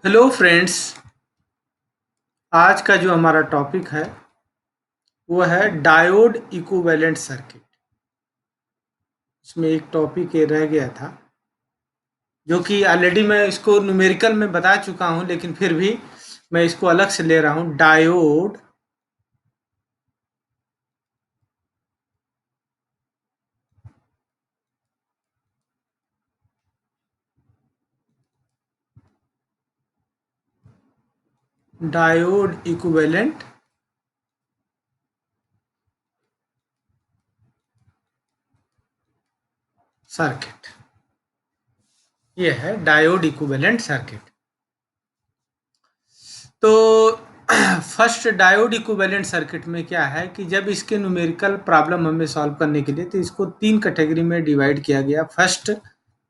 Hello friends. आज का जो हमारा टॉपिक है वो है डायोड इक्विवेलेंट सर्किट। इसमें एक टॉपिक ये रह गया था जो कि ऑलरेडी मैं इसको न्यूमेरिकल में बता चुका हूं, लेकिन फिर भी मैं इसको अलग से ले रहा हूं। Diode equivalent circuit. ये है डायोड इक्विवेलेंट सर्किट। तो फर्स्ट डायोड इक्विवेलेंट सर्किट में क्या है कि जब इसके न्यूमेरिकल प्रॉब्लम हमें सॉल्व करने के लिए, तो इसको तीन कैटेगरी में डिवाइड किया गया। First,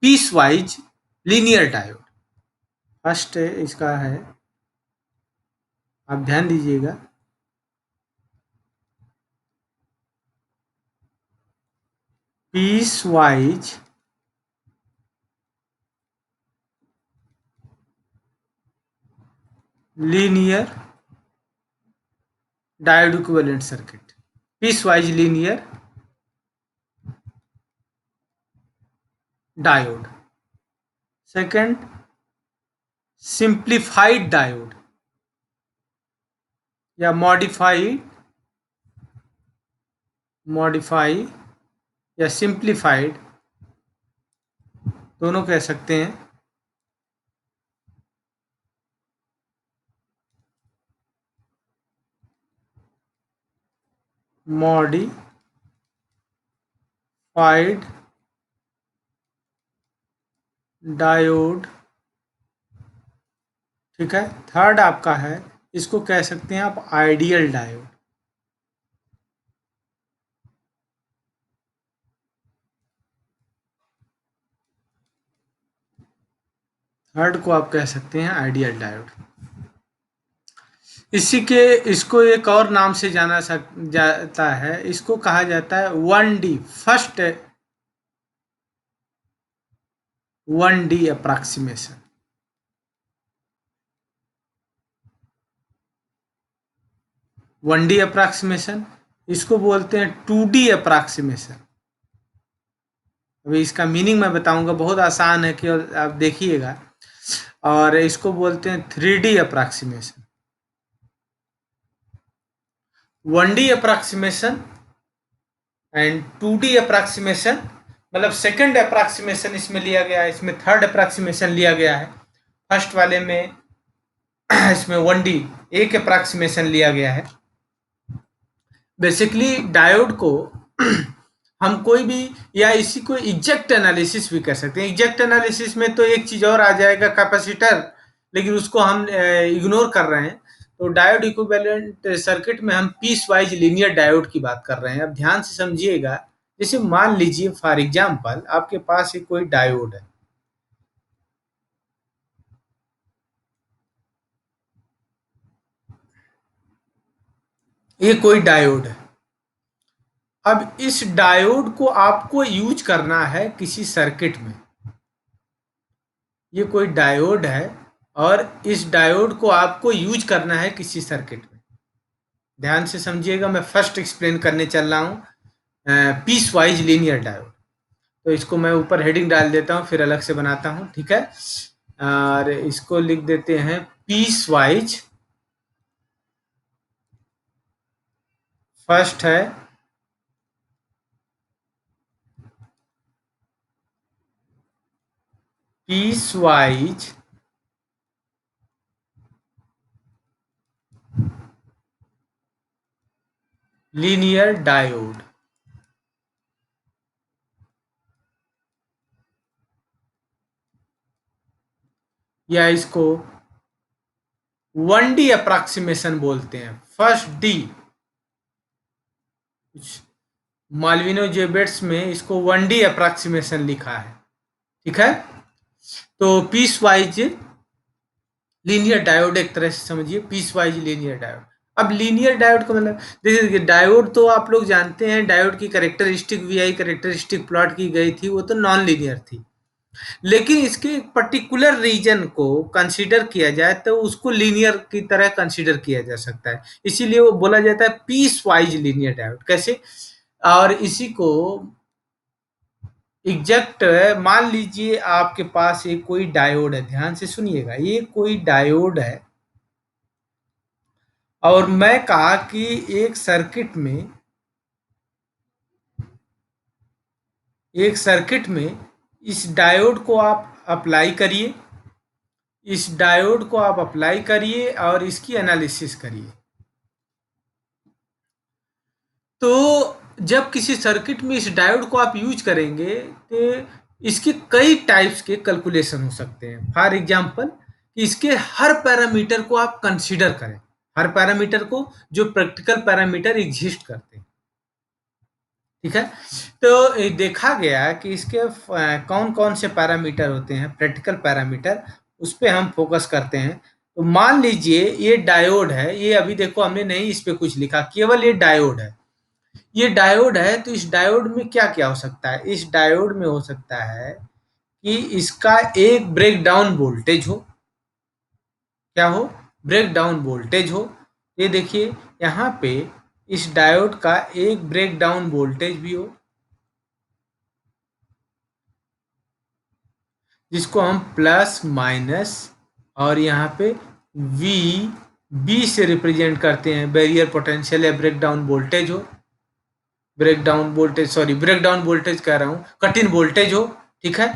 piece wise linear diode. First इसका है, आप ध्यान दीजिएगा, piece wise linear diode equivalent circuit. Piece wise linear diode. Second, simplified diode या मॉडिफाई या सिंप्लीफाइड, दोनों कह सकते हैं। मॉडिफाइड डायोड, ठीक है। थर्ड आपका है, इसको कह सकते हैं आप आइडियल डायोड। थर्ड को आप कह सकते हैं आइडियल डायोड। इसी के इसको एक और नाम से जाना जाता है, इसको कहा जाता है 1D, first 1D approximation. 1D approximation, इसको बोलते हैं 2D अप्रॉक्सीमेशन। अभी इसका मीनिंग मैं बताऊंगा, बहुत आसान है कि आप देखिएगा। और इसको बोलते हैं 3D approximation. 1D approximation and 2D approximation, मतलब सेकंड अप्रॉक्सीमेशन इसमें लिया गया है, इसमें थर्ड अप्रॉक्सीमेशन लिया गया है। फर्स्ट वाले में इसमें 1D एक अप्रॉक्सीमेशन लिया गया है। बेसिकली डायोड को हम कोई भी, या इसी को इजेक्ट एनालिसिस भी कर सकते हैं। इजेक्ट एनालिसिस में तो एक चीज और आ जाएगा, कैपेसिटर, लेकिन उसको हम इग्नोर कर रहे हैं। तो डायोड इक्विवेलेंट सर्किट में हम पीस वाइज लीनियर डायोड की बात कर रहे हैं। अब ध्यान से समझिएगा। जैसे मान लीजिए फॉर एग्जांपल आपके पास एक कोई डायोड है। ये कोई डायोड है। अब इस डायोड को आपको यूज करना है किसी सर्किट में। ये कोई डायोड है और इस डायोड को आपको यूज करना है किसी सर्किट में। ध्यान से समझिएगा, मैं फर्स्ट एक्सप्लेन करने चल रहा हूँ पीस वाइज लीनियर डायोड। तो इसको मैं ऊपर हेडिंग डाल देता हूँ, फिर अलग से बनाता हूँ, ठीक है। और इसको लिख देते हैं पीस वाइज। फर्स्ट है पीस वाइज लीनियर डायोड, या इसको 1D अप्रॉक्सीमेशन बोलते हैं। फर्स्ट डी, मालविनो जेबेट्स में इसको 1D अप्रॉक्सीमेशन लिखा है, ठीक है। तो पीस वाइज लीनियर डायोड एक तरह से समझिए, पीस वाइज लीनियर डायोड। अब लीनियर डायोड का मतलब देखिए, डायोड तो आप लोग जानते हैं, डायोड की कैरेक्टरिस्टिक VI कैरेक्टरिस्टिक प्लॉट की गई थी, वो तो नॉन लीनियर थी। लेकिन इसके पर्टिकुलर रीजन को कंसीडर किया जाए तो उसको लीनियर की तरह कंसीडर किया जा सकता है, इसीलिए वो बोला जाता है पीस वाइज लीनियर डायोड। कैसे? और इसी को एग्जैक्ट, मान लीजिए आपके पास एक कोई डायोड है, ध्यान से सुनिएगा, ये कोई डायोड है और मैं कहा कि एक सर्किट में इस डायोड को आप अप्लाई करिए, इस डायोड को आप अप्लाई करिए और इसकी एनालिसिस करिए। तो जब किसी सर्किट में इस डायोड को आप यूज करेंगे तो इसके कई टाइप्स के कैलकुलेशन हो सकते हैं। फॉर एग्जांपल, इसके हर पैरामीटर को आप कंसीडर करें, हर पैरामीटर को जो प्रैक्टिकल पैरामीटर एग्जिस्ट करते हैं, ठीक है। तो देखा गया कि इसके कौन कौन से पैरामीटर होते हैं प्रैक्टिकल पैरामीटर, उस पर हम फोकस करते हैं। तो मान लीजिए ये डायोड है, ये अभी देखो हमने नहीं इस पे कुछ लिखा, केवल ये डायोड है, ये डायोड है। तो इस डायोड में क्या क्या हो सकता है? इस डायोड में हो सकता है कि इसका एक ब्रेक डाउन वोल्टेज हो, क्या हो? ब्रेक डाउन वोल्टेज हो। ये देखिए यहाँ पे इस डायोड का एक ब्रेक डाउन वोल्टेज भी हो, जिसको हम प्लस माइनस और यहाँ पे वी बी से रिप्रेजेंट करते हैं, बैरियर पोटेंशियल या ब्रेक डाउन वोल्टेज हो, ब्रेक डाउन वोल्टेज कह रहा हूँ, कट इन वोल्टेज हो, ठीक है।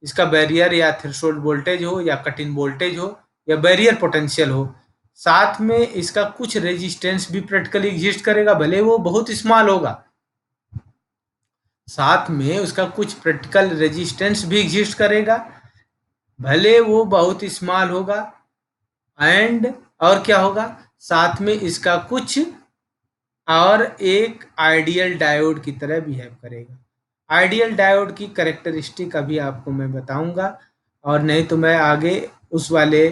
इसका बैरियर या थ्रेशोल्ड वोल्टेज हो या कट इन वोल्टेज हो या बैरियर पोटेंशियल हो, साथ में इसका कुछ रेजिस्टेंस भी प्रैक्टिकली एग्जिस्ट करेगा, भले वो बहुत स्मॉल होगा, साथ में उसका कुछ प्रैक्टिकल रेजिस्टेंस भी एग्जिस्ट करेगा, भले वो बहुत स्मॉल होगा। एंड और क्या होगा? साथ में इसका कुछ और एक आइडियल डायोड की तरह बिहेव करेगा। आइडियल डायोड की कैरेक्टरिस्टिक अभी आपको मैं बताऊंगा, और नहीं तो मैं आगे उस वाले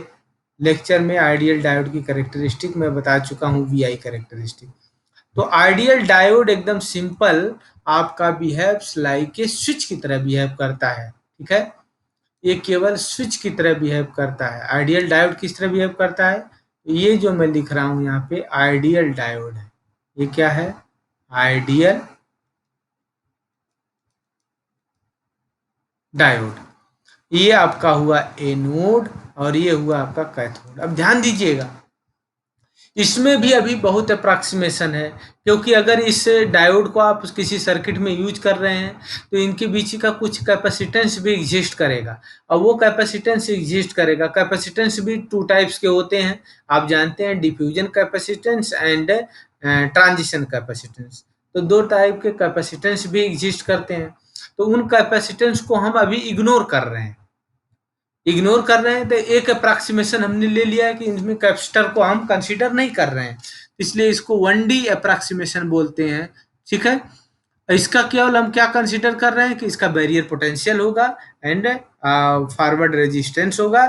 लेक्चर में आइडियल डायोड की कैरेक्टरिस्टिक मैं बता चुका हूँ, वीआई कैरेक्टरिस्टिक। तो आइडियल डायोड एकदम सिंपल आपका बिहेव्स लाइक ए स्विच की तरह बिहेव करता है, ठीक है। ये केवल स्विच की तरह बिहेव करता है। आइडियल डायोड किस तरह बिहेव करता है? ये जो मैं लिख रहा हूँ यहाँ पे आइडियल डायोड है, ये क्या है? Ideal diode. ये आपका हुआ एनोड और ये हुआ आपका कैथोड। अब ध्यान दीजिएगा, इसमें भी अभी बहुत अप्रॉक्सीमेशन है, क्योंकि अगर इस डायोड को आप किसी सर्किट में यूज कर रहे हैं तो इनके बीच का कुछ कैपेसिटेंस भी एग्जिस्ट करेगा, और वो कैपेसिटेंस एग्जिस्ट करेगा। कैपेसिटेंस भी टू टाइप्स के होते हैं, आप जानते हैं, diffusion capacitance and transition capacitance. तो दो टाइप के कैपेसिटेंस भी एग्जिस्ट करते हैं, तो उन कैपेसिटेंस को हम अभी इग्नोर कर रहे हैं। तो एक अप्रॉक्सीमेशन हमने ले लिया है कि इनमें कैपेसिटर को हम कंसीडर नहीं कर रहे हैं, इसलिए इसको 1D अप्रॉक्सीमेशन बोलते हैं, ठीक है। इसका केवल हम क्या कंसीडर कर रहे हैं कि इसका बैरियर पोटेंशियल होगा एंड फॉरवर्ड रेजिस्टेंस होगा।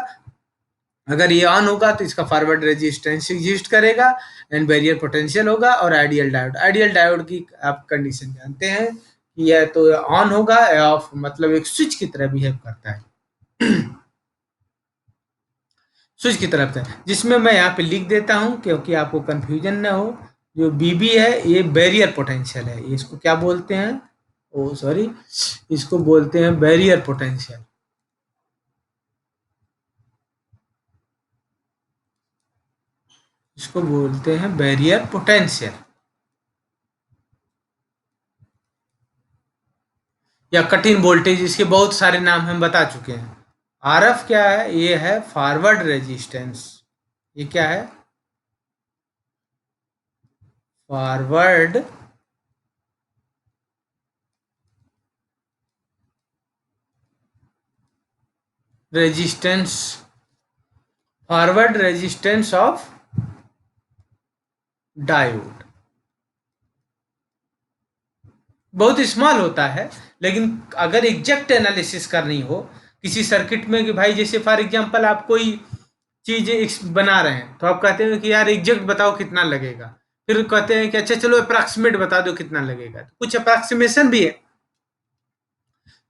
अगर ये ऑन होगा तो इसका फॉरवर्ड रेजिस्टेंस एग्जिस्ट करेगा एंड बैरियर पोटेंशियल होगा। और आइडियल डायोड की आप कंडीशन जानते हैं कि यह तो ऑन होगा या ऑफ, मतलब एक स्विच की तरह बिहेव करता है, स्विच की तरफ से, जिसमें मैं यहाँ पे लिख देता हूँ क्योंकि आपको कंफ्यूजन ना हो। जो बीबी है ये बैरियर पोटेंशियल है, ये इसको क्या बोलते हैं? ओ सॉरी, इसको बोलते हैं बैरियर पोटेंशियल, इसको बोलते हैं बैरियर पोटेंशियल या कट इन वोल्टेज, इसके बहुत सारे नाम हम बता चुके हैं। आरएफ क्या है? ये है फॉरवर्ड रेजिस्टेंस, ये क्या है? Forward resistance, forward resistance of diode. बहुत स्मॉल होता है, लेकिन अगर एग्जैक्ट एनालिसिस करनी हो किसी सर्किट में कि भाई जैसे फॉर एग्जांपल आप कोई चीज बना रहे हैं तो आप कहते हैं कि यार एग्जैक्ट बताओ कितना लगेगा, फिर कहते हैं कि अच्छा चलो अप्रॉक्सीमेट बता दो कितना लगेगा, तो कुछ अप्रॉक्सीमेशन भी है।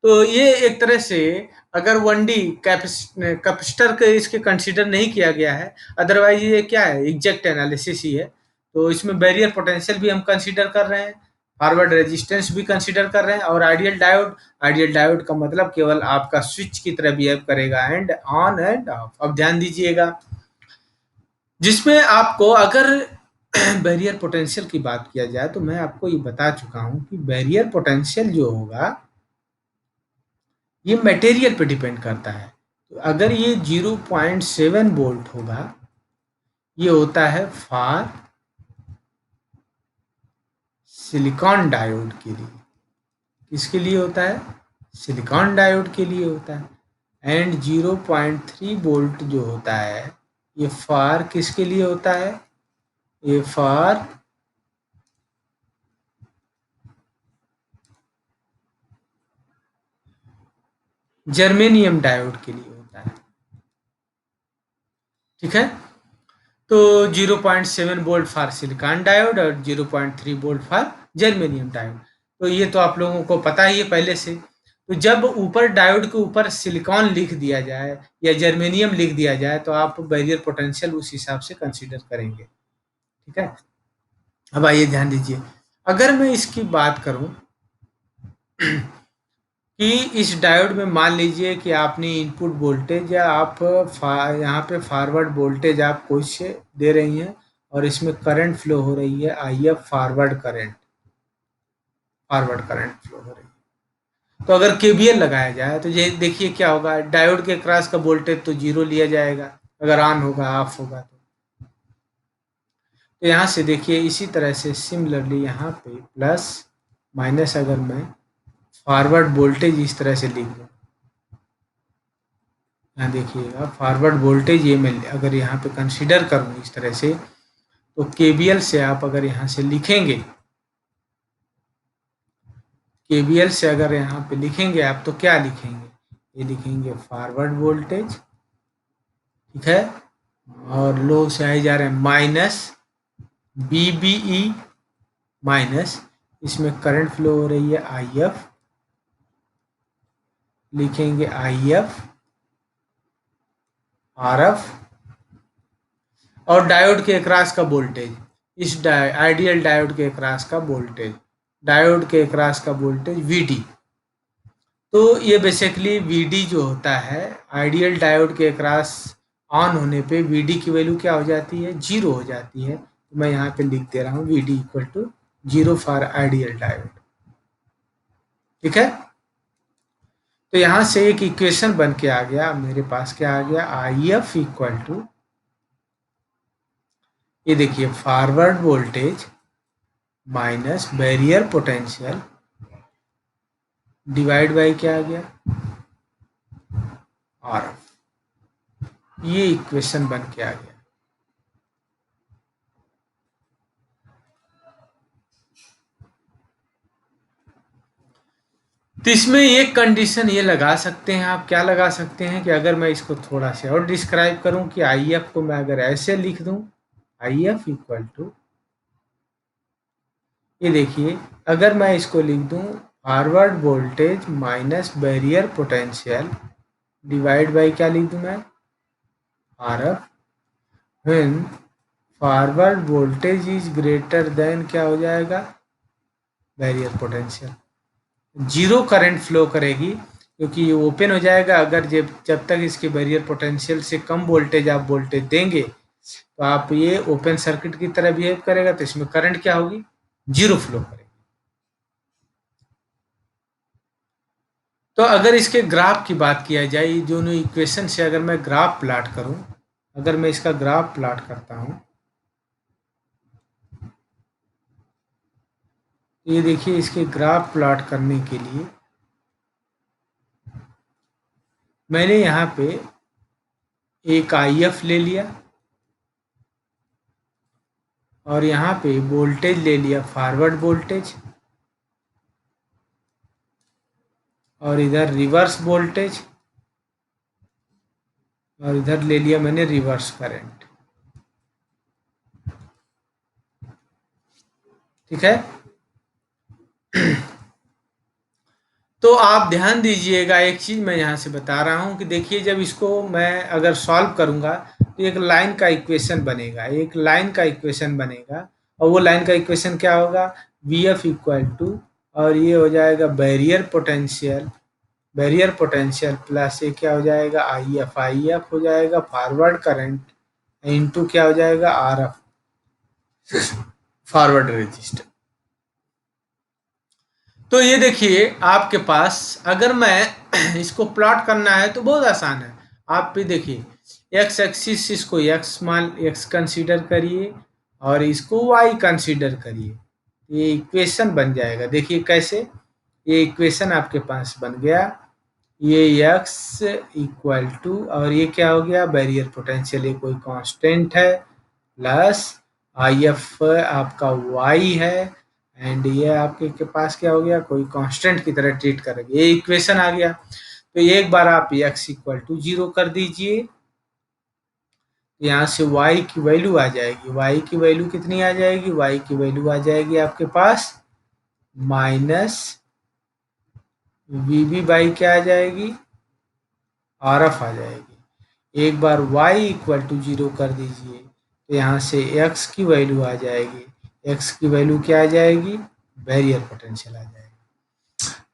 तो ये एक तरह से अगर 1D कैपेसिटर के इसके कंसीडर नहीं किया गया है, अदरवाइज ये क्या है, एग्जैक्ट एनालिसिस ही है। तो इसमें बैरियर पोटेंशियल भी हम कंसीडर कर रहे हैं, फॉरवर्ड रेजिस्टेंस भी कंसीडर कर रहे हैं, और आइडियल डायोड का मतलब केवल आपका स्विच की तरह बिहेव करेगा, एंड ऑन एंड ऑफ। अब ध्यान दीजिएगा, जिसमें आपको अगर बैरियर पोटेंशियल की बात किया जाए तो मैं आपको ये बता चुका हूं कि बैरियर पोटेंशियल जो होगा ये मटेरियल पे डिपेंड करता है। तो अगर ये 0.7 वोल्ट होगा, ये होता है फॉर सिलिकॉन डायोड के लिए। किसके लिए होता है? सिलिकॉन डायोड के लिए होता है। एंड 0.3 वोल्ट जो होता है ये फॉर किसके लिए होता है? ये फॉर जर्मेनियम डायोड के लिए होता है। ठीक है, तो 0.7 वोल्ट फॉर सिलिकॉन डायोड और 0.3 वोल्ट फॉर जर्मेनियम डायोड। तो ये तो आप लोगों को पता ही है पहले से। तो जब ऊपर डायोड के ऊपर सिलिकॉन लिख दिया जाए या जर्मेनियम लिख दिया जाए तो आप बैरियर पोटेंशियल उस हिसाब से कंसीडर करेंगे। ठीक है, अब आइए ध्यान दीजिए, अगर मैं इसकी बात करूं कि इस डायोड में मान लीजिए कि आपने इनपुट वोल्टेज या आप यहाँ पे फॉरवर्ड वोल्टेज आप कुछ दे रही हैं और इसमें करंट फ्लो हो रही है, I F forward current flow हो रही है। तो अगर केबीएल लगाया जाए तो ये देखिए क्या होगा, डायोड के क्रॉस का वोल्टेज तो जीरो लिया जाएगा अगर ऑन होगा, ऑफ होगा तो यहाँ से देखिए इसी तरह से सिमिलरली यहाँ पे प्लस माइनस, अगर मैं फॉरवर्ड वोल्टेज इस तरह से लिख दूँ, यहाँ देखिएगा फॉरवर्ड वोल्टेज ये मैं अगर यहाँ पे कंसीडर करूँ इस तरह से, तो केबीएल से आप अगर यहाँ से लिखेंगे, केबीएल से अगर यहाँ पे लिखेंगे आप तो क्या लिखेंगे, ये लिखेंगे फॉरवर्ड वोल्टेज, ठीक है, और लो से आए जा रहे हैं माइनस बीबीई माइनस, इसमें करंट फ्लो हो रही है आई एफ, लिखेंगे आई एफ आर एफ, और डायोड के अक्रॉस का वोल्टेज, इस आइडियल डायोड के अक्रॉस का वोल्टेज, डायोड के अक्रॉस का वोल्टेज वीडी। तो ये बेसिकली वीडी जो होता है आइडियल डायोड के अक्रॉस ऑन होने पे वीडी की वैल्यू क्या हो जाती है, जीरो हो जाती है। तो मैं यहाँ पे लिख दे रहा हूँ VD equal to zero for ideal diode. ठीक है, तो यहाँ से एक इक्वेशन बन के आ गया मेरे पास, क्या आ गया, आई एफ इक्वल टू, ये देखिए forward voltage minus barrier potential divide by क्या आ गया, आर एफ। ये इक्वेशन बन के आ गया। तो इसमें एक कंडीशन ये लगा सकते हैं आप, क्या लगा सकते हैं कि अगर मैं इसको थोड़ा सा और डिस्क्राइब करूं कि आई एफ को मैं अगर ऐसे लिख दूं, आई एफ इक्वल टू, ये देखिए अगर मैं इसको लिख दूं forward voltage minus barrier potential divide by क्या लिख दूं मैं, R F, when forward voltage is greater then क्या हो जाएगा, barrier potential. Zero current flow करेगी क्योंकि ये ओपन हो जाएगा। अगर जब तक इसके बैरियर पोटेंशियल से कम वोल्टेज आप वोल्टेज देंगे तो आप ये ओपन सर्किट की तरह बिहेव करेगा, तो इसमें करंट क्या होगी, जीरो फ्लो करेगी। तो अगर इसके ग्राफ की बात किया जाए, दोनों इक्वेशन से अगर मैं ग्राफ प्लॉट करूं, अगर मैं इसका ग्राफ प्लॉट करता हूं, तो ये देखिए इसके ग्राफ प्लॉट करने के लिए मैंने यहाँ पे एक आई एफ ले लिया और यहाँ पे वोल्टेज ले लिया फॉरवर्ड वोल्टेज, और इधर रिवर्स वोल्टेज, और इधर ले लिया मैंने रिवर्स करंट। ठीक है, तो आप ध्यान दीजिएगा, एक चीज़ मैं यहाँ से बता रहा हूँ कि देखिए, जब इसको मैं अगर सॉल्व करूँगा तो एक लाइन का इक्वेशन बनेगा, एक लाइन का इक्वेशन बनेगा, और वो लाइन का इक्वेशन क्या होगा, वी एफ इक्वल टू, और ये हो जाएगा बैरियर पोटेंशियल प्लस ये क्या हो जाएगा, आई एफ हो जाएगा फॉरवर्ड करंट, इनटू क्या हो जाएगा, आर एफ फॉरवर्ड रेजिस्टर। तो ये देखिए आपके पास, अगर मैं इसको प्लॉट करना है तो बहुत आसान है। आप भी देखिए, एक्स एक्सिस इसको एक्स कंसीडर करिए और इसको वाई कंसीडर करिए, ये इक्वेशन बन जाएगा। देखिए कैसे, ये इक्वेशन आपके पास बन गया, ये एक्स इक्वल टू, और ये क्या हो गया, बैरियर पोटेंशियल, ये कोई कांस्टेंट है, प्लस आई एफ आपका वाई है, एंड ये आपके के पास क्या हो गया, कोई कांस्टेंट की तरह ट्रीट करेंगे, ये इक्वेशन आ गया। तो एक बार आप x इक्वल टू 0 कर दीजिए, यहाँ से y की वैल्यू आ जाएगी, y की वैल्यू कितनी आ जाएगी, y की वैल्यू आ जाएगी आपके पास माइनस वी बी बाई क्या आ जाएगी, आर एफ आ जाएगी। एक बार y इक्वल टू 0 कर दीजिए, तो यहाँ से x की वैल्यू आ जाएगी, x की वैल्यू क्या आ जाएगी, बैरियर पोटेंशियल आ जाएगी।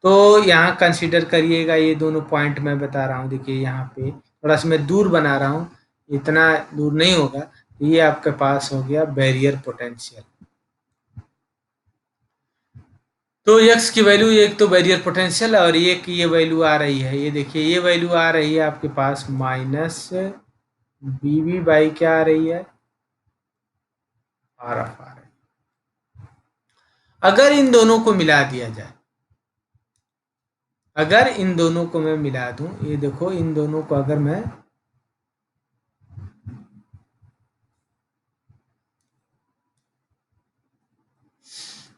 तो यहाँ कंसीडर करिएगा, ये दोनों पॉइंट मैं बता रहा हूँ, देखिए यहाँ पे थोड़ा सा मैं दूर बना रहा हूँ, इतना दूर नहीं होगा, ये आपके पास हो गया बैरियर पोटेंशियल। तो x की वैल्यू, एक तो बैरियर पोटेंशियल और एक ये वैल्यू आ रही है, ये देखिए ये वैल्यू आ रही है आपके पास माइनस बी बी बाई क्या आ रही है, आर एफ आ रही है। अगर इन दोनों को मिला दिया जाए, अगर इन दोनों को मैं मिला दूं, ये देखो इन दोनों को अगर मैं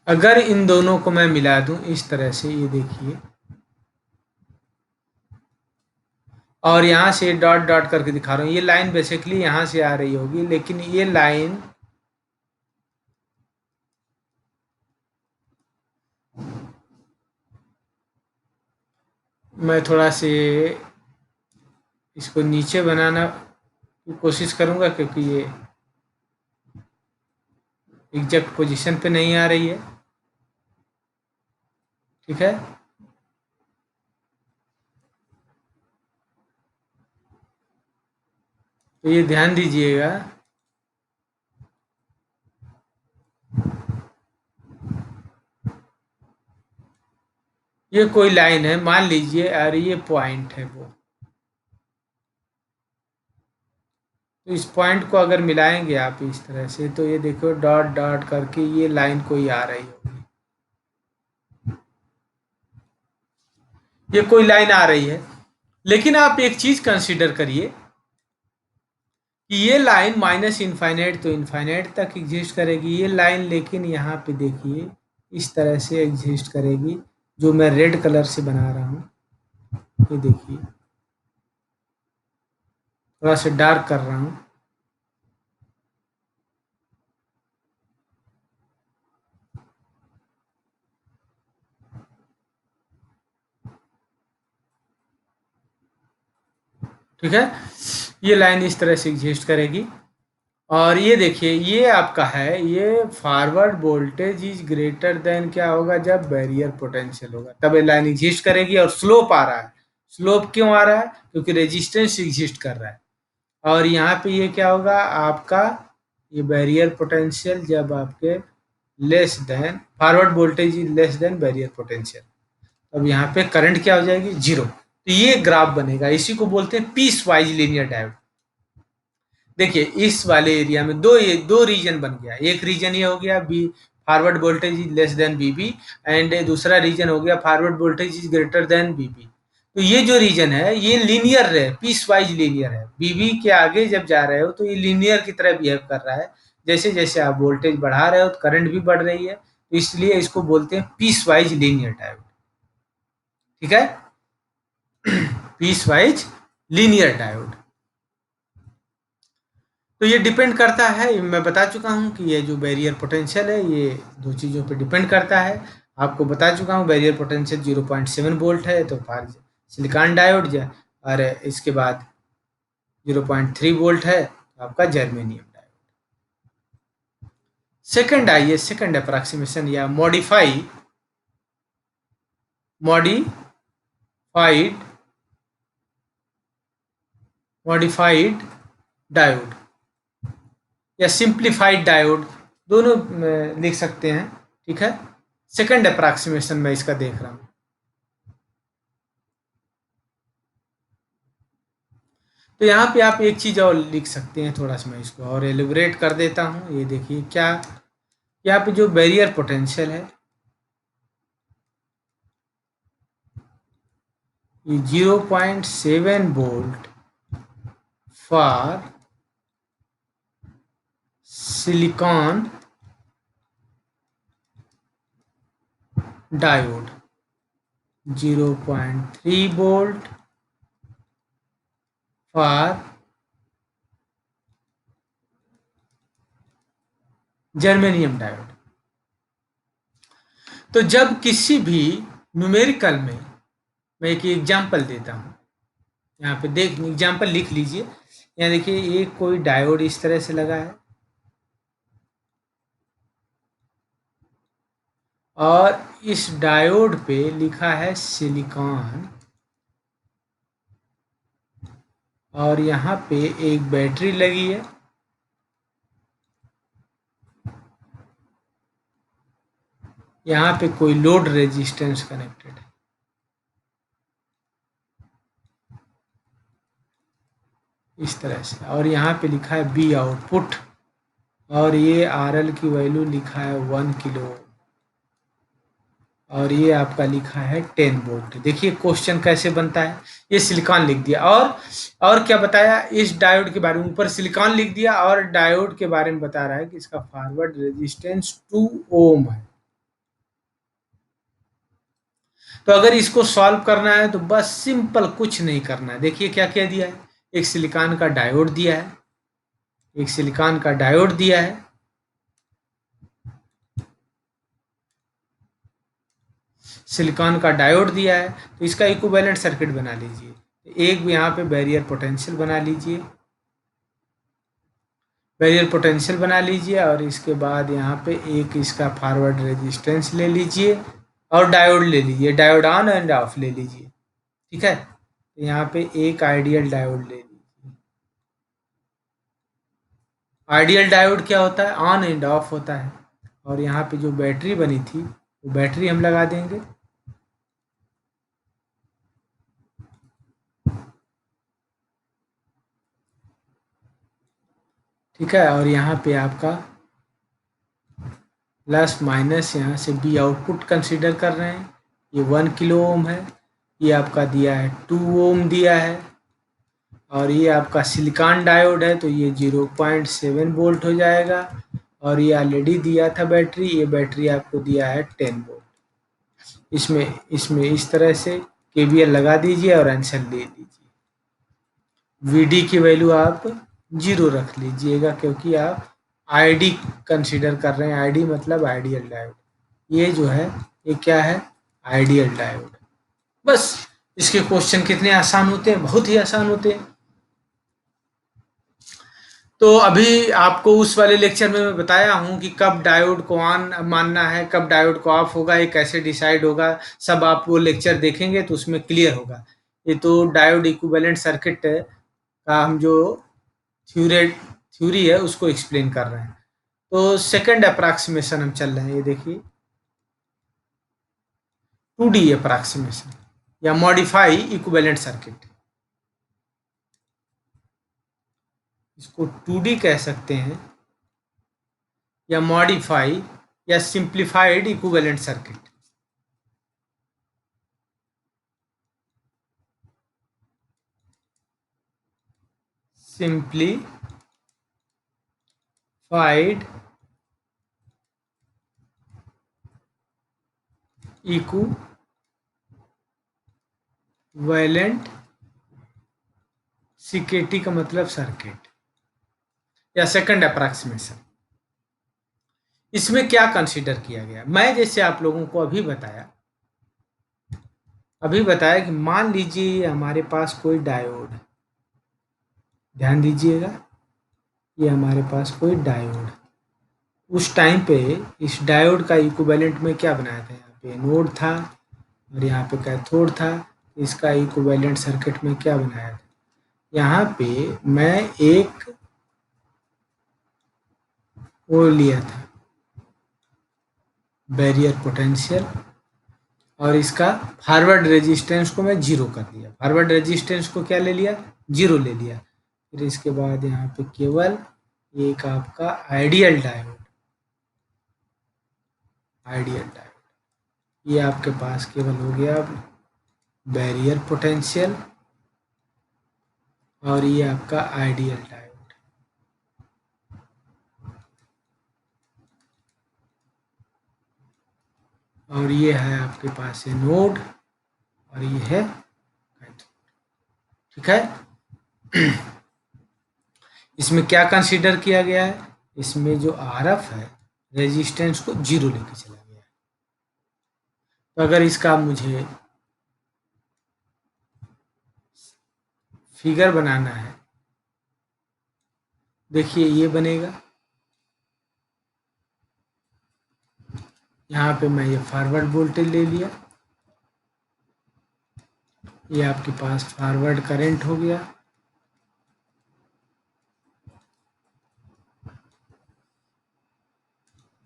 अगर इन दोनों को मैं मिला दूं इस तरह से, ये देखिए, और यहाँ से डॉट डॉट करके दिखा रहा हूँ, ये लाइन बेसिकली यहाँ से आ रही होगी, लेकिन ये लाइन मैं थोड़ा से इसको नीचे बनाना की कोशिश करूँगा, क्योंकि ये एग्जैक्ट पोजीशन पे नहीं आ रही है, ठीक है। तो ये ध्यान दीजिएगा, ये कोई लाइन है मान लीजिए, और ये पॉइंट है वो, तो इस पॉइंट को अगर मिलाएंगे आप इस तरह से, तो ये देखो डॉट डॉट करके ये लाइन कोई आ रही होगी, ये कोई लाइन आ रही है। लेकिन आप एक चीज कंसीडर करिए कि ये लाइन माइनस इनफाइनाइट तो इनफाइनाइट तक एग्जिस्ट करेगी ये लाइन, लेकिन यहाँ पे देखिए इस तरह से एग्जिस्ट करेगी, जो मैं रेड कलर से बना रहा हूँ, ये देखिए थोड़ा सा डार्क कर रहा हूँ, ठीक है। ये लाइन इस तरह से एग्जिस्ट करेगी, और ये देखिए ये आपका है, ये forward voltage is greater then क्या होगा, जब बैरियर पोटेंशियल होगा तब ये लाइन एग्जिस्ट करेगी, और स्लोप आ रहा है। स्लोप क्यों आ रहा है, क्योंकि रेजिस्टेंस एग्जिस्ट कर रहा है। और यहाँ पे ये क्या होगा आपका, ये बैरियर पोटेंशियल जब आपके less than forward voltage is less then barrier potential, अब यहाँ पे करंट क्या हो जाएगी, जीरो। तो ये ग्राफ बनेगा, इसी को बोलते हैं पीस वाइज लीनियर डायोड। देखिए इस वाले एरिया में ये दो रीजन बन गया, एक रीजन ये हो गया B forward voltage is less than BB, and दूसरा रीजन हो गया forward voltage is greater than BB. तो ये जो रीजन है ये लीनियर है, पीस वाइज लीनियर है, बीबी के आगे जब जा रहे हो तो ये लीनियर की तरह बिहेव कर रहा है, जैसे जैसे आप वोल्टेज बढ़ा रहे हो तो करंट भी बढ़ रही है, तो इसलिए इसको बोलते हैं पीस वाइज लीनियर डायोड, ठीक है। Piece wise linear diode. तो ये डिपेंड करता है, मैं बता चुका हूँ कि ये जो बैरियर पोटेंशियल है ये दो चीज़ों पे डिपेंड करता है, आपको बता चुका हूँ बैरियर पोटेंशियल 0.7 वोल्ट है तो फॉर सिलिकॉन डायोड, और इसके बाद 0.3 वोल्ट है तो आपका जर्मेनियम डायोड। सेकंड आइए, सेकंड अप्रॉक्सीमेशन या मॉडिफाइड डायोड या सिंप्लीफाइड डायोड, दोनों लिख सकते हैं, ठीक है। सेकंड अप्रॉक्सीमेशन मैं इसका देख रहा हूँ। तो यहाँ पे आप एक चीज़ और लिख सकते हैं, थोड़ा सा मैं इसको और एलिब्रेट कर देता हूँ। ये देखिए क्या, यहाँ पे जो बैरियर पोटेंशियल है ये 0.7 volt for silicon diode, 0.3 volt for germanium diode. तो जब किसी भी न्यूमेरिकल में, मैं एक एग्जांपल देता हूँ, यहाँ पे देख एग्जांपल लिख लीजिए। यहाँ देखिए ये कोई डायोड इस तरह से लगा है और इस डायोड पे लिखा है सिलिकॉन, और यहाँ पे एक बैटरी लगी है, यहाँ पे कोई लोड रेजिस्टेंस कनेक्टेड है, इस तरह से, और यहाँ पे लिखा है बी आउटपुट, और ये RL की वैल्यू लिखा है 1 किलो, और ये आपका लिखा है 10 वोल्ट। देखिए क्वेश्चन कैसे बनता है, ये सिलिकॉन लिख दिया, और क्या बताया इस डायोड के बारे में, ऊपर सिलिकॉन लिख दिया और डायोड के बारे में बता रहा है कि इसका फॉरवर्ड रेजिस्टेंस 2 ओम है। तो अगर इसको सॉल्व करना है तो बस सिंपल कुछ नहीं करना है। देखिए क्या क्या दिया है, एक सिलिकॉन का डायोड दिया है, एक सिलिकॉन का डायोड दिया है, सिलिकॉन का डायोड दिया है, तो इसका इक्विवेलेंट सर्किट बना लीजिए। एक यहाँ पे बैरियर पोटेंशियल बना लीजिए, बैरियर पोटेंशियल बना लीजिए, और इसके बाद यहाँ पे एक इसका फॉरवर्ड रेजिस्टेंस ले लीजिए और डायोड ले लीजिए, डायोड ऑन एंड ऑफ ले लीजिए, ठीक है। तो यहाँ पे एक आइडियल डायोड ले लीजिए। आइडियल डायोड क्या होता है, ऑन एंड ऑफ होता है, और यहाँ पे जो बैटरी बनी थी वो बैटरी हम लगा देंगे, ठीक है। और यहाँ पे आपका प्लस माइनस यहाँ से बी आउटपुट कंसीडर कर रहे हैं, ये 1 किलो ओम है, ये आपका दिया है 2 ओम दिया है, और ये आपका सिलिकॉन डायोड है तो ये 0.7 वोल्ट हो जाएगा, और ये ऑलरेडी दिया था बैटरी, ये बैटरी आपको दिया है 10 वोल्ट। इसमें इसमें इस तरह से KVL लगा दीजिए और आंसर ले लीजिए। VD की वैल्यू आप 0 रख लीजिएगा, क्योंकि आप ID कंसीडर कर रहे हैं, ID मतलब आइडियल डायोड, ये जो है ये क्या है, आइडियल डायोड। बस इसके क्वेश्चन कितने आसान होते हैं, बहुत ही आसान होते हैं। तो अभी आपको उस वाले लेक्चर में मैं बताया हूँ कि कब डायोड को ऑन मानना है, कब डायोड को ऑफ होगा, ये कैसे डिसाइड होगा, सब आप वो लेक्चर देखेंगे तो उसमें क्लियर होगा। ये तो डायोड इक्विवेलेंट सर्किट का हम जो थ्योरी है उसको एक्सप्लेन कर रहे हैं। तो सेकंड अप्रॉक्सीमेशन हम चल रहे हैं, ये देखिए 2D अप्रॉक्सीमेशन या मॉडिफाई इक्विवेलेंट सर्किट, इसको 2D कह सकते हैं या मॉडिफाई या simplified equivalent circuit. Simplified equivalent, CKT का मतलब सर्किट, या सेकंड अप्रॉक्सीमेशन। इसमें क्या कंसीडर किया गया, मैं जैसे आप लोगों को अभी बताया कि मान लीजिए हमारे पास कोई डायोड है, ध्यान दीजिएगा, ये हमारे पास कोई डायोड है। उस टाइम पे इस डायोड का इक्विवेलेंट में क्या बनाया था, यहाँ पे एनोड था और यहाँ पे कैथोड था। इसका इक्विवेलेंट सर्किट में क्या बनाया था, यहाँ पे मैं एक वो लिया था बैरियर पोटेंशियल और इसका फॉरवर्ड रेजिस्टेंस को मैं जीरो कर दिया। फॉरवर्ड रेजिस्टेंस को क्या ले लिया, जीरो ले लिया। फिर इसके बाद यहाँ पे केवल एक आपका आइडियल डायोड, ये आपके पास केवल हो गया बैरियर पोटेंशियल और ये आपका आइडियल डायोड। और ये है आपके पास एनोड और ये है कैथोड। ठीक है। इसमें क्या कंसीडर किया गया है, इसमें जो आरएफ है रेजिस्टेंस को जीरो लेके चला गया है। तो अगर इसका मुझे फिगर बनाना है, देखिए ये बनेगा। यहाँ पे मैं ये फॉरवर्ड वोल्टेज ले लिया, ये आपके पास फॉरवर्ड करंट हो गया।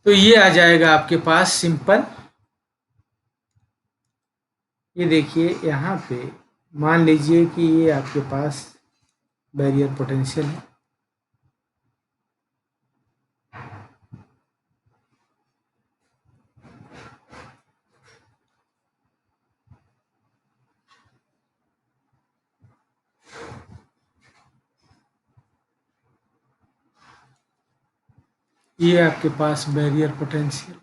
तो ये आ जाएगा आपके पास सिंपल। ये देखिए यहाँ पे मान लीजिए कि ये आपके पास बैरियर पोटेंशियल है, ये आपके पास बैरियर पोटेंशियल,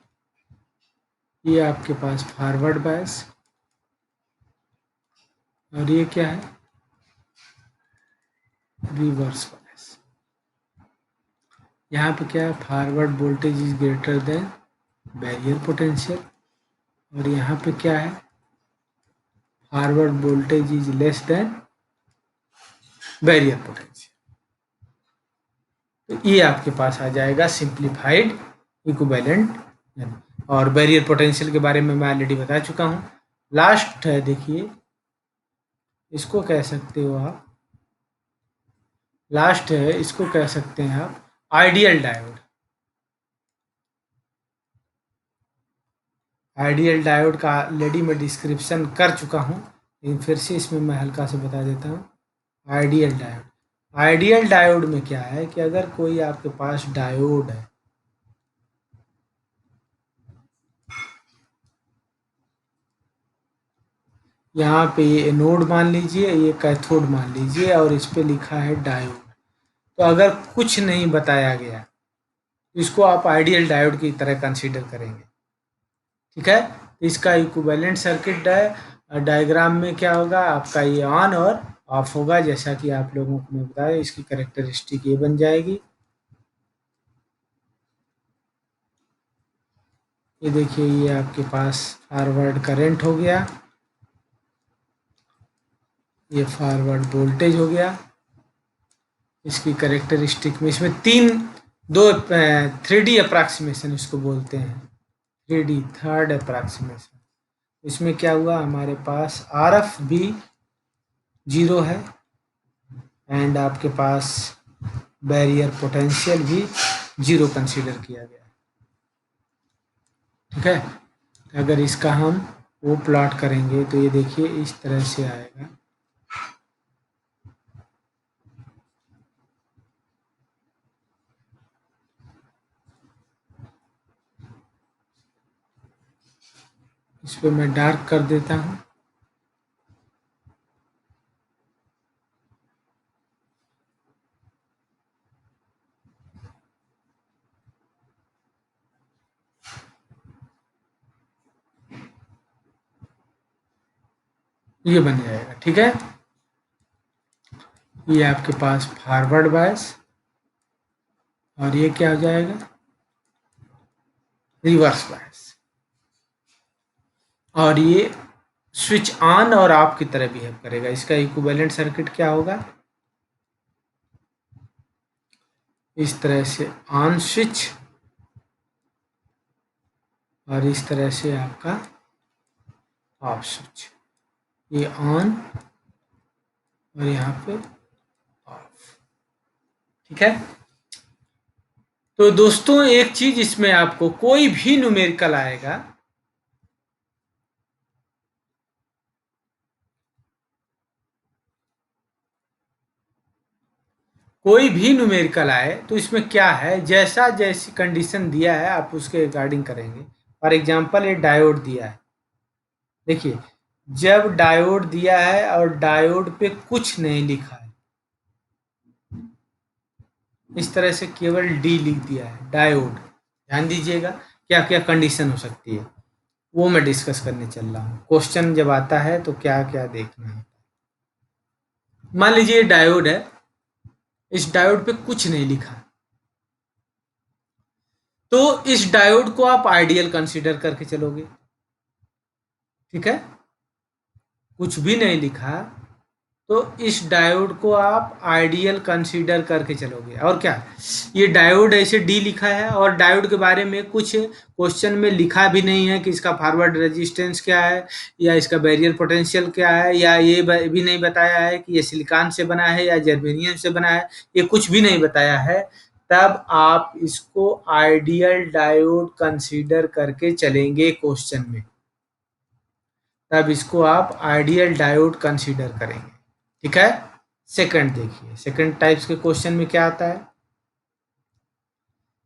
ये आपके पास फॉरवर्ड बायस और ये क्या है, रिवर्स बायस। यहाँ पे क्या है, forward voltage is greater then barrier potential और यहाँ पे क्या है, forward voltage is less then barrier potential. तो ये आपके पास आ जाएगा सिंप्लीफाइड इक्विवेलेंट। और बैरियर पोटेंशियल के बारे में मैं ऑलरेडी बता चुका हूँ। लास्ट है, देखिए इसको कह सकते हो आप, लास्ट है इसको कह सकते हैं आप आइडियल डायोड। आइडियल डायोड का ऑलरेडी मैं डिस्क्रिप्शन कर चुका हूँ, लेकिन फिर से इसमें मैं हल्का से बता देता हूँ। आइडियल डायोड, आइडियल डायोड में क्या है कि अगर कोई आपके पास डायोड है, यहाँ पे ये एनोड मान लीजिए, ये कैथोड मान लीजिए और इस पे लिखा है डायोड। तो अगर कुछ नहीं बताया गया तो इसको आप आइडियल डायोड की तरह कंसीडर करेंगे। ठीक है, इसका इक्विवेलेंट सर्किट डायग्राम में क्या होगा, आपका ये ऑन और ऑफ होगा, जैसा कि आप लोगों को मैं बताया। इसकी कैरेक्टरिस्टिक ये बन जाएगी। ये देखिए, ये आपके पास फॉरवर्ड करंट हो गया, ये फॉरवर्ड वोल्टेज हो गया। इसकी कैरेक्टरिस्टिक में इसमें दो 3D अप्रॉक्सीमेशन इसको बोलते हैं, 3D थर्ड अप्रॉक्सीमेशन। इसमें क्या हुआ, हमारे पास आरएफ भी जीरो है एंड आपके पास बैरियर पोटेंशियल भी जीरो कंसीडर किया गया। ठीक है, अगर इसका हम वो प्लॉट करेंगे तो ये देखिए इस तरह से आएगा। इस पे मैं डार्क कर देता हूँ। ये बन जाएगा। ठीक है, ये आपके पास फॉरवर्ड बायस और ये क्या हो जाएगा, रिवर्स बायस। और ये स्विच ऑन और ऑफ की तरह बिहेव करेगा। इसका इक्विवेलेंट सर्किट क्या होगा, इस तरह से ऑन स्विच और इस तरह से आपका ऑफ स्विच, ये ऑन और यहाँ पे ऑफ। ठीक है। तो दोस्तों एक चीज इसमें आपको कोई भी न्यूमेरिकल आएगा, कोई भी न्यूमेरिकल आए तो इसमें क्या है, जैसा जैसी कंडीशन दिया है आप उसके रिगार्डिंग करेंगे। फॉर एग्जांपल ये डायोड दिया है, देखिए जब डायोड दिया है और डायोड पे कुछ नहीं लिखा है, इस तरह से केवल डी लिख दिया है डायोड, ध्यान दीजिएगा क्या क्या कंडीशन हो सकती है वो मैं डिस्कस करने चल रहा हूँ। क्वेश्चन जब आता है तो क्या क्या देखना है। मान लीजिए ये डायोड है, इस डायोड पे कुछ नहीं लिखा, तो इस डायोड को आप आइडियल कंसीडर करके चलोगे। ठीक है, कुछ भी नहीं लिखा तो इस डायोड को आप आइडियल कंसीडर करके चलोगे। और क्या, ये डायोड ऐसे डी लिखा है और डायोड के बारे में कुछ क्वेश्चन में लिखा भी नहीं है कि इसका फॉरवर्ड रेजिस्टेंस क्या है या इसका बैरियर पोटेंशियल क्या है, या ये भी नहीं बताया है कि ये सिलिकॉन से बना है या जर्मेनियम से बना है, ये कुछ भी नहीं बताया है। तब आप इसको आइडियल डायोड कंसीडर करके चलेंगे क्वेश्चन में, तब इसको आप आइडियल डायोड कंसीडर करेंगे। ठीक है। सेकंड देखिए, सेकंड टाइप्स के क्वेश्चन में क्या आता है।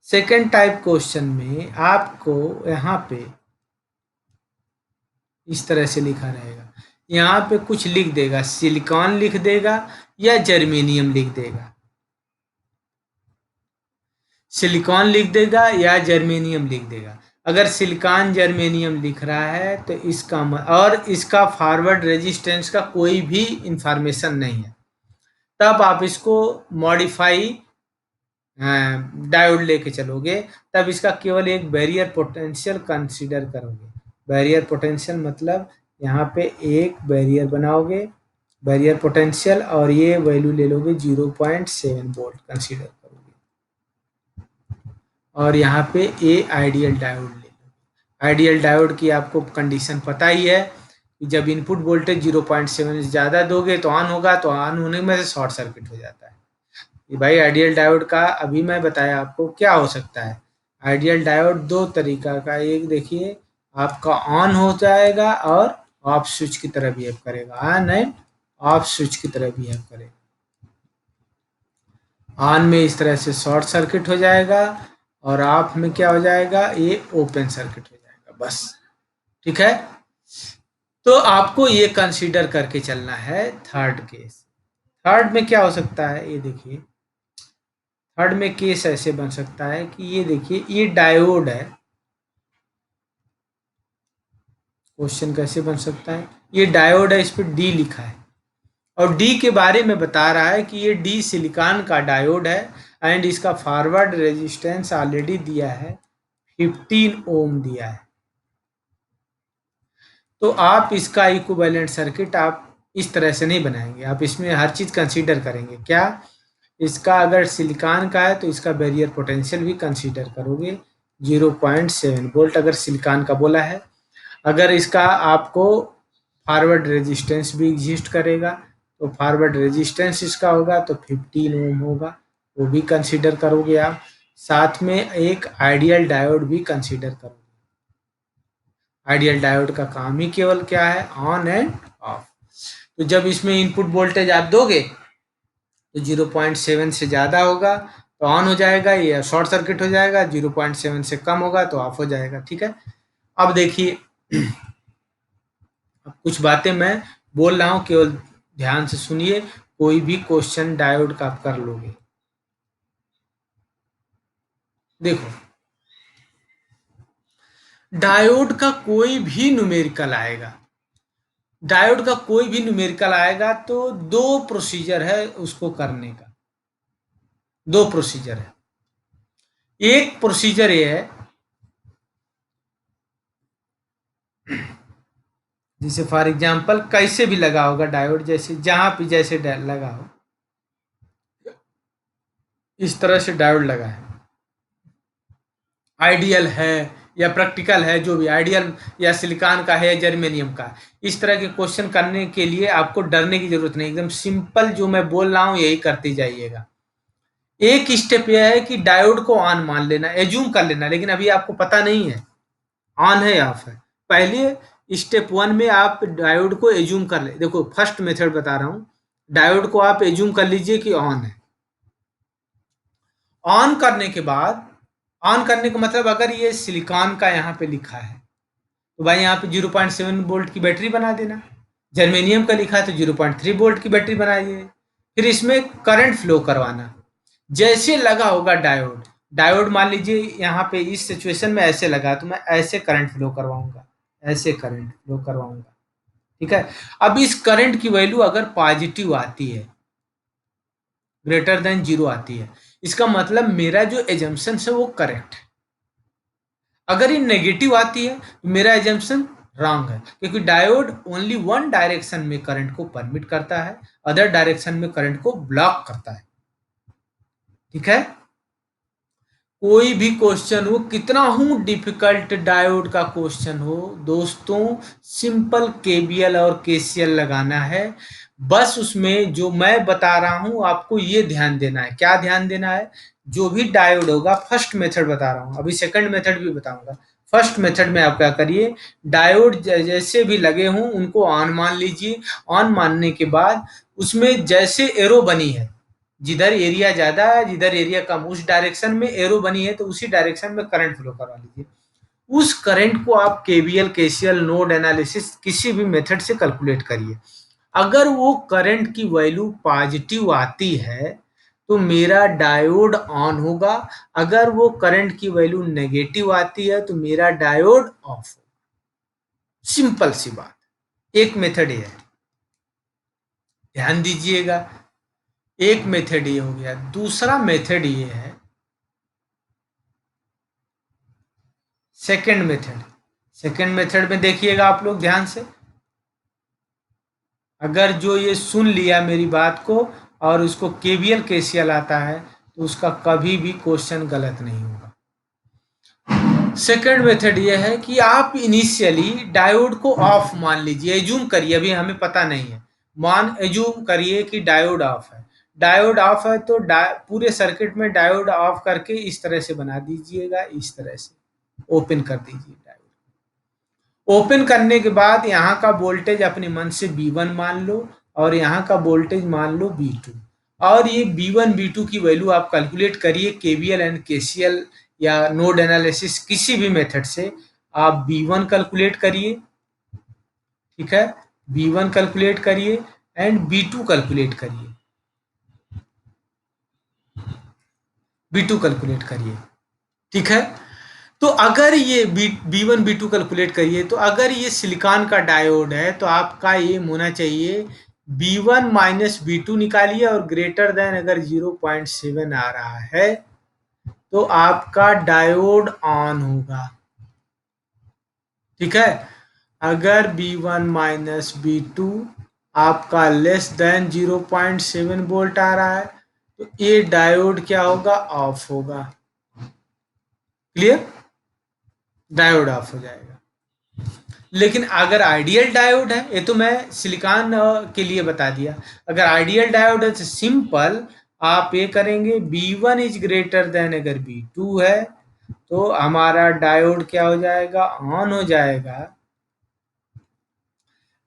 सेकंड टाइप क्वेश्चन में आपको यहाँ पे इस तरह से लिखा रहेगा, यहाँ पे कुछ लिख देगा, सिलिकॉन लिख देगा या जर्मेनियम लिख देगा, सिलिकॉन लिख देगा या जर्मेनियम लिख देगा। अगर सिलिकॉन जर्मेनियम लिख रहा है तो इसका और इसका फॉरवर्ड रेजिस्टेंस का कोई भी इंफॉर्मेशन नहीं है, तब आप इसको मॉडिफाई डायोड लेके चलोगे, तब इसका केवल एक बैरियर पोटेंशियल कंसीडर करोगे। बैरियर पोटेंशियल मतलब यहाँ पे एक बैरियर बनाओगे, बैरियर पोटेंशियल, और ये वैल्यू ले लोगे 0.7 वोल्ट कंसीडर करोगे, और यहाँ पे ए आइडियल डायोड ले लो। आइडियल डायोड की आपको कंडीशन पता ही है कि जब इनपुट वोल्टेज 0.7 से ज़्यादा दोगे तो ऑन होगा, तो ऑन होने में से शॉर्ट सर्किट हो जाता है। ये भाई आइडियल डायोड का अभी मैं बताया आपको क्या हो सकता है। आइडियल डायोड दो तरीका का, एक देखिए आपका ऑन हो जाएगा और ऑफ स्विच की तरह बिहेव करेगा, ऑन एंड ऑफ स्विच की तरह बिहेव करेगा। ऑन में इस तरह से शॉर्ट सर्किट हो जाएगा और ऑफ में क्या हो जाएगा, ये ओपन सर्किट हो जाएगा, बस। ठीक है, तो आपको ये कंसीडर करके चलना है थर्ड केस। थर्ड में क्या हो सकता है, ये देखिए थर्ड में केस ऐसे बन सकता है कि ये देखिए ये डायोड है। क्वेश्चन कैसे बन सकता है, ये डायोड है, इस पर डी लिखा है और डी के बारे में बता रहा है कि ये डी सिलिकॉन का डायोड है एंड इसका फॉरवर्ड रेजिस्टेंस ऑलरेडी दिया है 15 ओम दिया है। तो आप इसका इक्विवेलेंट सर्किट आप इस तरह से नहीं बनाएंगे, आप इसमें हर चीज़ कंसीडर करेंगे। क्या, इसका अगर सिलिकॉन का है तो इसका बैरियर पोटेंशियल भी कंसीडर करोगे 0.7 वोल्ट अगर सिलिकॉन का बोला है। अगर इसका आपको फॉरवर्ड रेजिस्टेंस भी एग्जिस्ट करेगा तो फॉरवर्ड रेजिस्टेंस इसका होगा तो 15 ओम होगा, वो भी कंसीडर करोगे आप। साथ में एक आइडियल डायोड भी कंसीडर करोगे। आइडियल डायोड का काम ही केवल क्या है, ऑन एंड ऑफ। तो जब इसमें इनपुट वोल्टेज आप दोगे तो 0.7 से ज़्यादा होगा तो ऑन हो जाएगा या शॉर्ट सर्किट हो जाएगा, 0.7 से कम होगा तो ऑफ हो जाएगा। ठीक है, अब देखिए अब कुछ बातें मैं बोल रहा हूँ, केवल ध्यान से सुनिए, कोई भी क्वेश्चन डायोड का आप कर लोगे। देखो डायोड का कोई भी न्यूमेरिकल आएगा, डायोड का कोई भी न्यूमेरिकल आएगा तो दो प्रोसीजर है उसको करने का, दो प्रोसीजर है। एक प्रोसीजर ये है जैसे फॉर एग्जांपल कैसे भी लगा होगा डायोड, जैसे जहां पे जैसे लगा हो, इस तरह से डायोड लगा है, आइडियल है या प्रैक्टिकल है, जो भी आइडियल या सिलिकॉन का है या जर्मेनियम का। इस तरह के क्वेश्चन करने के लिए आपको डरने की जरूरत नहीं, एकदम सिंपल जो मैं बोल रहा हूँ यही करते जाइएगा। एक स्टेप यह है कि डायोड को ऑन मान लेना, एज्यूम कर लेना, लेकिन अभी आपको पता नहीं है ऑन है या ऑफ है। पहले स्टेप 1 में आप डायोड को एज्यूम कर ले। देखो फर्स्ट मेथड बता रहा हूँ, डायोड को आप एज्यूम कर लीजिए कि ऑन है। ऑन करने के बाद, ऑन करने का मतलब अगर ये सिलिकॉन का यहाँ पे लिखा है तो भाई यहाँ पे 0.7 वोल्ट की बैटरी बना देना। जर्मेनियम का लिखा है तो 0.3 वोल्ट की बैटरी बनाइए। फिर इसमें करंट फ्लो करवाना, जैसे लगा होगा डायोड, डायोड मान लीजिए यहाँ पे इस सिचुएशन में ऐसे लगा तो मैं ऐसे करंट फ्लो करवाऊंगा, ऐसे करंट फ्लो करवाऊंगा। ठीक है, अब इस करंट की वैल्यू अगर पॉजिटिव आती है, ग्रेटर देन 0 आती है, इसका मतलब मेरा जो एजम्पशन है वो करेक्ट है। अगर ये नेगेटिव आती है तो मेरा एजम्पशन रॉन्ग है, क्योंकि डायोड ओनली वन डायरेक्शन में करंट को परमिट करता है, अदर डायरेक्शन में करंट को ब्लॉक करता है। ठीक है, कोई भी क्वेश्चन हो, कितना हूं डिफिकल्ट डायोड का क्वेश्चन हो दोस्तों, सिंपल केवीएल और केसीएल लगाना है। बस उसमें जो मैं बता रहा हूं आपको ये ध्यान देना है। क्या ध्यान देना है? जो भी डायोड होगा, फर्स्ट मेथड बता रहा हूं, अभी सेकंड मेथड भी बताऊंगा। फर्स्ट मेथड में आप क्या करिए, डायोड जैसे भी लगे हों उनको ऑन मान लीजिए। ऑन मानने के बाद उसमें जैसे एरो बनी है, जिधर एरिया ज्यादा है जिधर एरिया कम, उस डायरेक्शन में एरो बनी है तो उसी डायरेक्शन में करंट फ्लो करवा लीजिए। उस करंट को आप केवीएल, केसीएल, नोड एनालिसिस किसी भी मेथड से कैलकुलेट करिए। अगर वो करंट की वैल्यू पॉजिटिव आती है तो मेरा डायोड ऑन होगा, अगर वो करंट की वैल्यू नेगेटिव आती है तो मेरा डायोड ऑफ होगा। सिंपल सी बात, एक मेथड ये है, ध्यान दीजिएगा। एक मेथड ये हो गया। दूसरा मेथड ये है, सेकंड मेथड। सेकंड मेथड में देखिएगा आप लोग ध्यान से, अगर जो ये सुन लिया मेरी बात को और उसको केवीएल केसीएल आता है तो उसका कभी भी क्वेश्चन गलत नहीं होगा। सेकंड मेथड ये है कि आप इनिशियली डायोड को ऑफ मान लीजिए, एज्यूम करिए, अभी हमें पता नहीं है, मान एज्यूम करिए कि डायोड ऑफ है। डायोड ऑफ है तो पूरे सर्किट में डायोड ऑफ करके इस तरह से बना दीजिएगा, इस तरह से ओपन कर दीजिए डायोड। ओपन करने के बाद यहाँ का वोल्टेज अपने मन से V1 मान लो और यहाँ का वोल्टेज मान लो V2, और ये V1 V2 की वैल्यू आप कैलकुलेट करिए केवीएल एंड केसीएल या नोड एनालिसिस किसी भी मेथड से। आप V1 कैलकुलेट करिए, ठीक है, V1 कैलकुलेट करिए एंड V2 कैलकुलेट करिए, V2 कैलकुलेट करिए। ठीक है, तो अगर ये B1 B2 कैलकुलेट करिए तो अगर ये सिलिकॉन का डायोड है तो आपका ये होना चाहिए B1 माइनस B2 निकालिए और ग्रेटर देन अगर 0.7 आ रहा है तो आपका डायोड ऑन होगा। ठीक है, अगर B1 माइनस B2 आपका लेस देन 0.7 वोल्ट आ रहा है तो ये डायोड क्या होगा? ऑफ होगा। क्लियर? डायोड ऑफ हो जाएगा। लेकिन अगर आइडियल डायोड है, ये तो मैं सिलिकॉन के लिए बता दिया, अगर आइडियल डायोड है तो सिंपल आप ये करेंगे, B1 इज ग्रेटर देन अगर B2 है तो हमारा डायोड क्या हो जाएगा? ऑन हो जाएगा।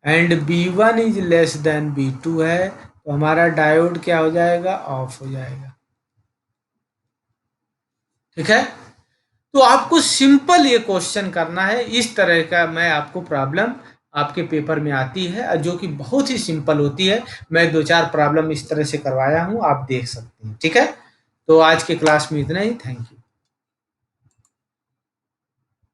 And B1 is less then B2 है तो हमारा डायोड क्या हो जाएगा? ऑफ हो जाएगा। ठीक है, तो आपको सिंपल ये क्वेश्चन करना है। इस तरह का मैं आपको प्रॉब्लम आपके पेपर में आती है जो कि बहुत ही सिंपल होती है। मैं 2-4 प्रॉब्लम इस तरह से करवाया हूँ, आप देख सकते हैं। ठीक है, तो आज के क्लास में इतना ही। Thank you.